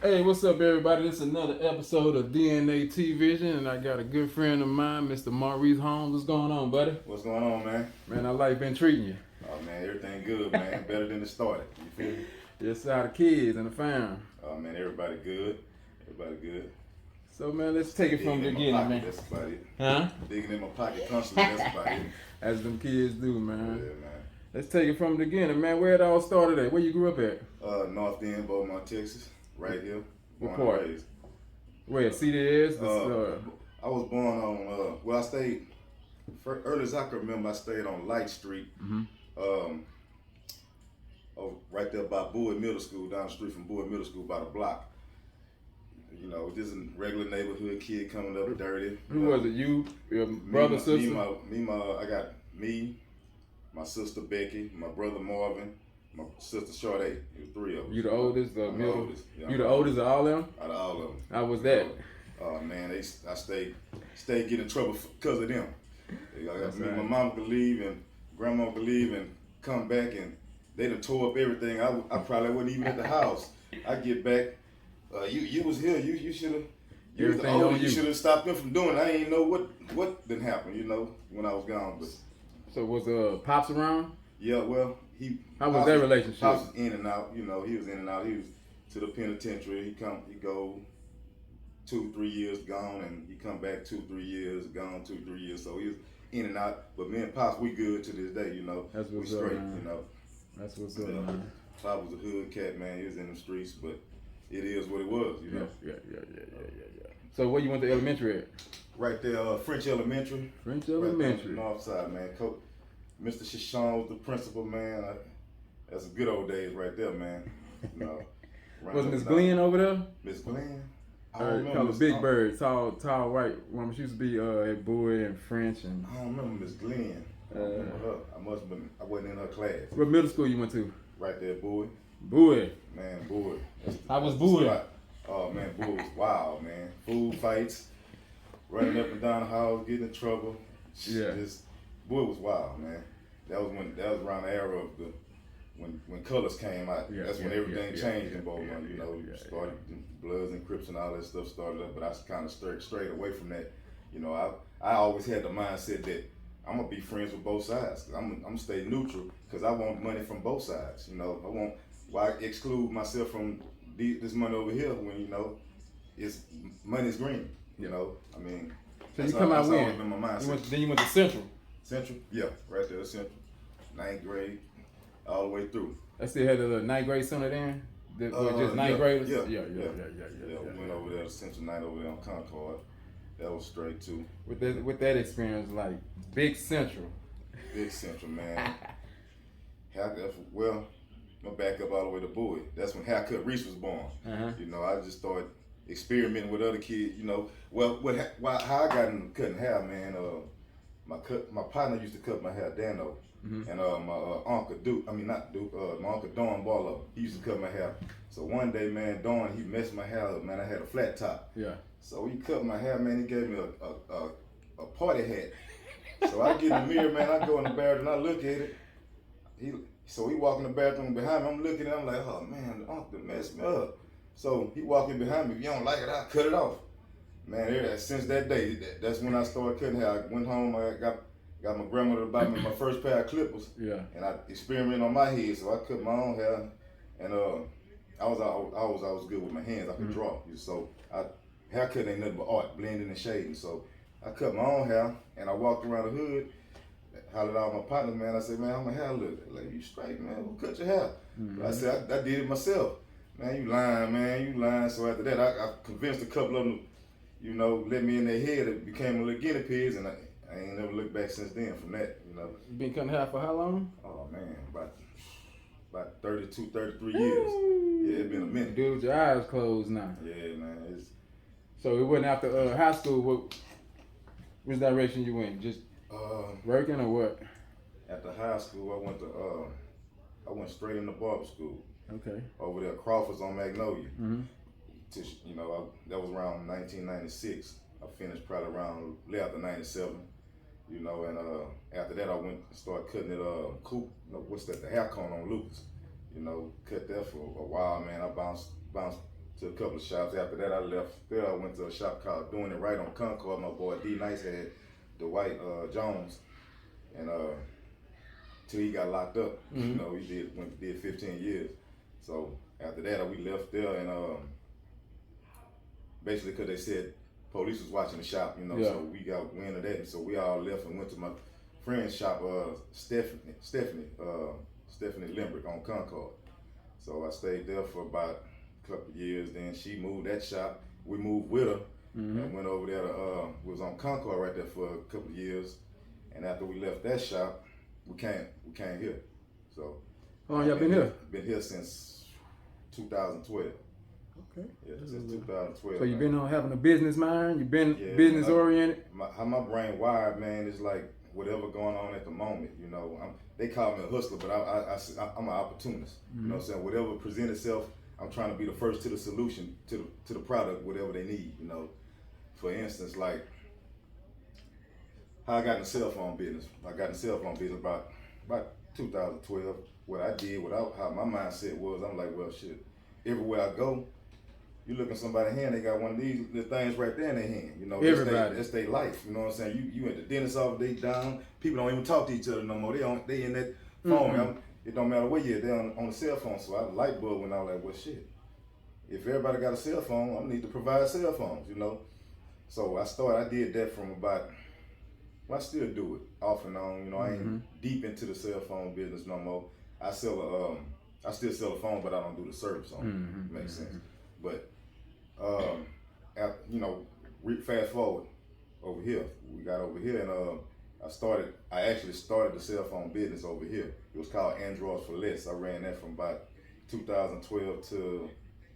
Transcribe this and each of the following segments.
Hey, what's up, everybody? This is another episode of DNA-TVISION, and I got a good friend of mine, Mr. Maurice Holmes. What's going on, buddy? What's going on, man? Man, how life been treating you? Oh, man, everything good, man. Better than it started. You feel me? Yes, how the kids and the fam. Oh, man, everybody good. Everybody good. So, man, let's take it from the beginning, man. That's about it. Huh? Digging in my pocket constantly, that's about it. As them kids do, Yeah, man. man. Let's take it from the beginning, man. Where it all started at? Where you grew up at? North End, Beaumont, Texas. Right here. What Born and part? raised. Where? CDS? I was born on, I stayed, early as I can remember, I stayed on Light Street. Right there by Boyd Middle School, down the street from Boyd Middle School, by the block. You know, just a regular neighborhood kid coming up dirty. Who was it? You, your brother, sister? I got me, my sister Becky, my brother Marvin, my sister Sade. It was three of us. You the oldest, the I'm middle? the oldest. Yeah, You the oldest of all them? Out of all of them. How was that? Oh man, I stayed getting in trouble because of them. My right. mom could leave and grandma could leave and come back, and they done tore up everything. I probably wasn't even at the house. I get back, you was here. You should have. You was the Everything on older. You you. should have stopped them from doing it. I ain't know what didn't happen. You know, when I was gone. But So was Pops around? yeah, well, How was that relationship? Pops was in and out. You know, he was in and out. He was to the penitentiary. He go 2-3 years gone, and he come back 2-3 years gone, 2-3 years. So he was in and out. But me and Pops, we good to this day. You know, That's what's we up, straight. man. You know, That's what's up, man. Pop was a hood cat, man. He was in the streets, but it is what it was. You know, Yeah. So where you went to elementary at? right there, French Elementary. French Right there on Elementary. the north side, man. Coach, Mr. Shishon was the principal, man. That's the good old days right there, man. You know, Was Miss Glenn over there? Miss Glenn? I Her don't remember called Miss- Big Bird, tall white woman. She used to be at Bowie and French and. I don't remember Miss Glenn. I don't remember her. I wasn't in her class. What middle school you went to? Right there, Bowie. Bowie. Man, Bowie. How was that's the Bowie? spot. Oh man, Bowie was wild, man. Food fights, running up and down the house, getting in trouble. Yeah. Bowie was wild, man. That was around the era of when colors came out. Yeah, That's when yeah, everything yeah, changed yeah, in Beaumont. yeah, You know, yeah, started Bloods and Crips and all that stuff started up, but I kind of strayed away from that. You know, I always had the mindset that I'm gonna be friends with both sides. I'm gonna stay neutral because I want money from both sides. You know, why exclude myself from this money over here when you know money's green. You know, I mean. So you come out that's always when? been my mindset. Then you went to Central. Central, yeah, right there, Central. 9th grade, all the way through. I still had the little ninth grade center then. Just ninth yeah, graders. Yeah, Yeah. We went over there to Central Night over there on Concord. That was straight too. With that experience, like Big Central. Big Central, man. Well, I'm gonna back up all the way to Bowie. That's when Haircut Reese was born. Uh-huh. You know, I just started experimenting with other kids. You know, how I got into cutting hair, man. My partner used to cut my hair, Dano, and my uncle Duke. I mean not Duke. My uncle Don Barlow. He used to cut my hair. So one day, man, Don he messed my hair up. Man, I had a flat top. Yeah. So he cut my hair, man. He gave me a party hat. So I get in the mirror, man. I go in the bathroom and I look at it. So he walk in the bathroom behind me. I'm looking at him like, oh man, the uncle messed me up. So he walking behind me. If you don't like it, I'll cut it off. Man, since that day, that's when I started cutting hair. I went home. I got my grandmother to buy me my first pair of clippers. Yeah. And I experimented on my head, so I cut my own hair. And I was good with my hands. I could draw. So haircut ain't nothing but art, blending and shading. So I cut my own hair, and I walked around the hood, hollered out my partner, man. I said, man, how my hair look? Like, you straight, man. Who cut your hair? I said, I did it myself. Man, you lying, man. You lying. So after that, I convinced a couple of them, you know, let me in their head. It became a little guinea pigs, and I ain't never looked back since then from that, you know. You been cutting hair for how long? Oh, man, about 32, 33 years. Yeah, it's been a minute. Dude, with your eyes closed now. Yeah, man. So it wasn't after high school. Which direction you went? Just working or what? After high school, I went straight into barber school. Okay. Over there, Crawford's on Magnolia. Mm-hmm. You know, that was around 1996. I finished probably around late after 97. You know, and after that I went and started cutting it the hair cone on Lucas. You know, cut that for a while, man. I bounced to a couple of shops. After that, I left there. I went to a shop called Doing It Right on Concord. My boy D Nice had Dwight Jones, and till he got locked up. You know, he did 15 years. So after that, we left there, and basically because they said police was watching the shop, you know, so we got wind of that, and so we all left and went to my friend's shop, Stephanie Limbrick on Concord. So I stayed there for about a couple of years. Then she moved that shop. We moved with her and went over there to, we was on Concord right there for a couple of years. And after we left that shop, we came here. So how long y'all been here? Been here since 2012. Okay. Yeah, since 2012. So you've been on having a business mind? You've been business oriented? How my brain wired, man, is like whatever going on at the moment. You know, they call me a hustler, but I'm an opportunist. You know what I'm saying? Whatever presents itself, I'm trying to be the first to the solution, to the product, whatever they need. You know, for instance, like how I got in the cell phone business. I got in the cell phone business about 2012. What I did, how my mindset was, I'm like, well, shit. Everywhere I go, you look in somebody's hand, they got one of these things right there in their hand. You know, that's their life. You know what I'm saying? You at the dentist office, they down. People don't even talk to each other no more. They in that phone. It don't matter where you're. They on the cell phone. So I light bulb when I was like, well, shit. If everybody got a cell phone, I need to provide cell phones. You know. So I did that from about. Well, I still do it off and on. You know, I ain't deep into the cell phone business no more. I still sell a phone, but I don't do the service on it. Makes sense. But you know, fast forward over here. We got over here, and I actually started the cell phone business over here. It was called Androids for Less. I ran that from about 2012 to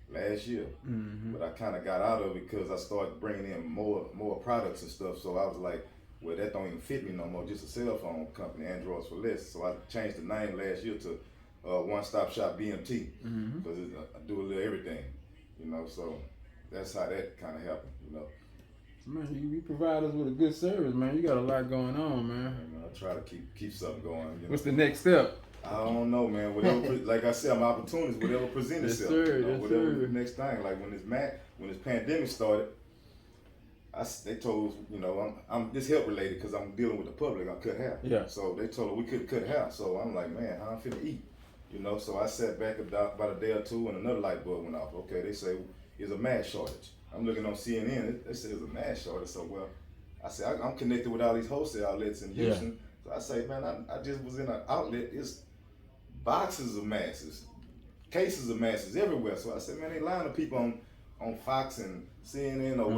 last year. But I kind of got out of it because I started bringing in more products and stuff. So I was like, well, that don't even fit me no more. Just a cell phone company, Androids for Less. So I changed the name last year to One Stop Shop BMT because I do a little everything. You know, so that's how that kind of happened, you know. Man, you provide us with a good service, man. You got a lot going on, man. And I try to keep something going. You know? What's the next step? I don't know, man. Whatever, like I said, I'm opportunities. Whatever presents itself. Sir, you know, whatever the next thing. Like when this pandemic started, they told us, you know, I'm this health related because I'm dealing with the public. I cut hair. Yeah. So they told us we couldn't cut hair. So I'm like, man, how I'm finna eat? You know, so I sat back about a day or two and another light bulb went off. Okay, they say there's a mask shortage. I'm looking on CNN, they say there's a mask shortage. So, well, I said, I'm connected with all these wholesale outlets in Houston. So I say, man, I just was in an outlet. It's boxes of masks, cases of masks everywhere. So I said, man, they lying to people on Fox and CNN or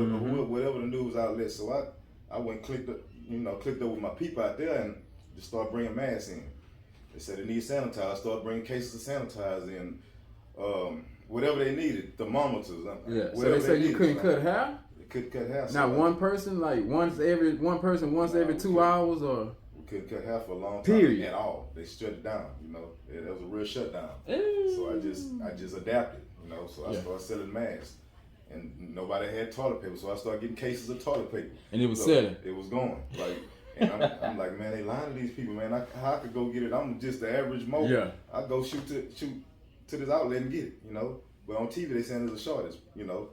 whatever the news outlet. So I went clicked up with my people out there and just started bringing masks in. They said they need sanitizer. I started bringing cases of sanitizer in, whatever they needed, thermometers. Yeah. So they said you couldn't cut hair? They couldn't cut hair. Now one person, like every 2 hours, or? We couldn't cut hair for a long time. Period. At all. They shut it down. You know, that was a real shutdown. Ew. So I just adapted. You know, so I started selling masks. And nobody had toilet paper, so I started getting cases of toilet paper. And it was selling. It was going. Like, and I'm like, man, they lying to these people, man. How I could go get it? I'm just the average mo. Yeah. I go shoot to this outlet and get it, you know. But on TV they saying there's a shortage, you know.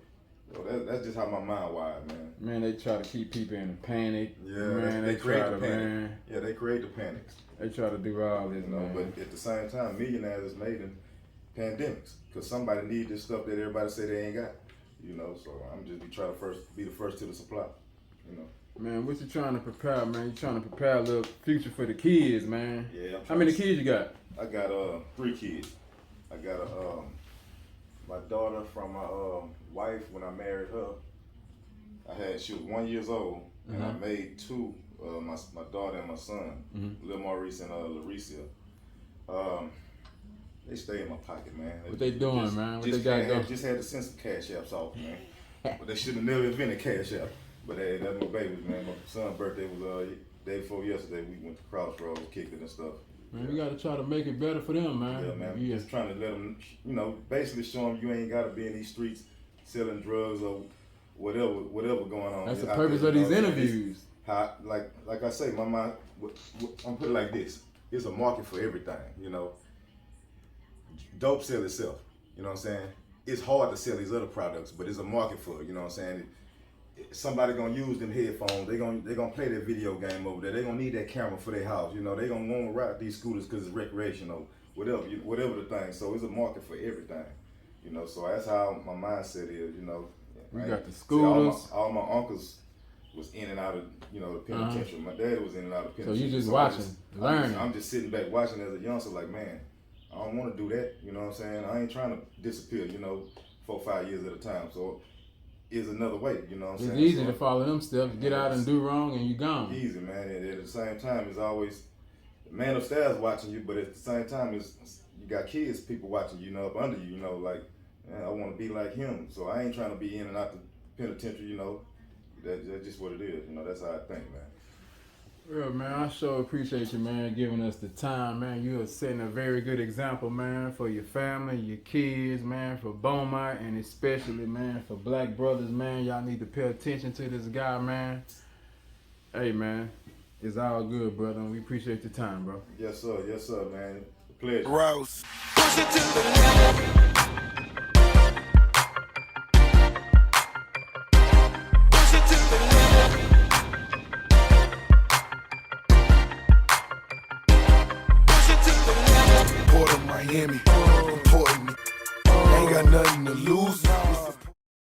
So that's just how my mind wired, man. Man, they try to keep people in a panic. Yeah, man, they create the panic. Man, yeah, they create the panic. They try to do all this, you know. man. But at the same time, millionaires is made in pandemics because somebody need this stuff that everybody say they ain't got. You know, so I'm just be the first to the supply, you know. Man, what you trying to prepare, man? You trying to prepare a little future for the kids, man. Yeah. How many kids you got? I got 3 kids. I got my daughter from my wife when I married her. She was 1 year old, and I made 2. My daughter and my son, Little Maurice and Lauricia. They stay in my pocket, man. What they doing, man? What they got going? Just had to send some cash apps off, man. But they should have never invented cash app. But hey, that's my babies, man. My son's birthday was day before yesterday. We went to Crossroads, kicked it and stuff. Man, we gotta try to make it better for them, man. Yeah, man. Just trying to let them, you know, basically show them you ain't gotta be in these streets selling drugs or whatever going on. That's the purpose of these interviews. How, like I say, my mind. I'm put it like this: there's a market for everything, you know. Dope sell itself. You know what I'm saying? it's hard to sell these other products, but there's a market for it. You know what I'm saying? Somebody gonna use them headphones. They gonna play their video game over there. They gonna need that camera for their house. You know, they gonna want to ride these scooters because it's recreational, whatever the thing. So it's a market for everything. You know, so that's how my mindset is. You know, We got the scooters. See, all my uncles was in and out of the penitentiary. My dad was in and out of So penitentiary. you just watching, learning. I'm just sitting back watching as a youngster, like, man, I don't want to do that. You know what I'm saying? I ain't trying to disappear. 4 or 5 years at a time. So it's another way. You know what I'm saying? It's easy to follow them steps. Get out and do wrong, and you gone. Easy, man. And at the same time, it's always the man upstairs watching you, but at the same time, it's you got kids, people watching you, up under you. Like, man, I want to be like him. So I ain't trying to be in and out the penitentiary. That's just what it is. That's how I think, man. Real, man, I sure appreciate you, man, giving us the time, man. You are setting a very good example, man, for your family, your kids, man, for Beaumont, and especially, man, for black brothers, man. Y'all need to pay attention to this guy, man. Hey, man, it's all good, brother, and we appreciate the time, bro. Yes, sir, man. A pleasure. Gross. Push it to the limit. Push it to the limit. Push it to the limit. Port of Miami, important. Ain't got nothing to lose.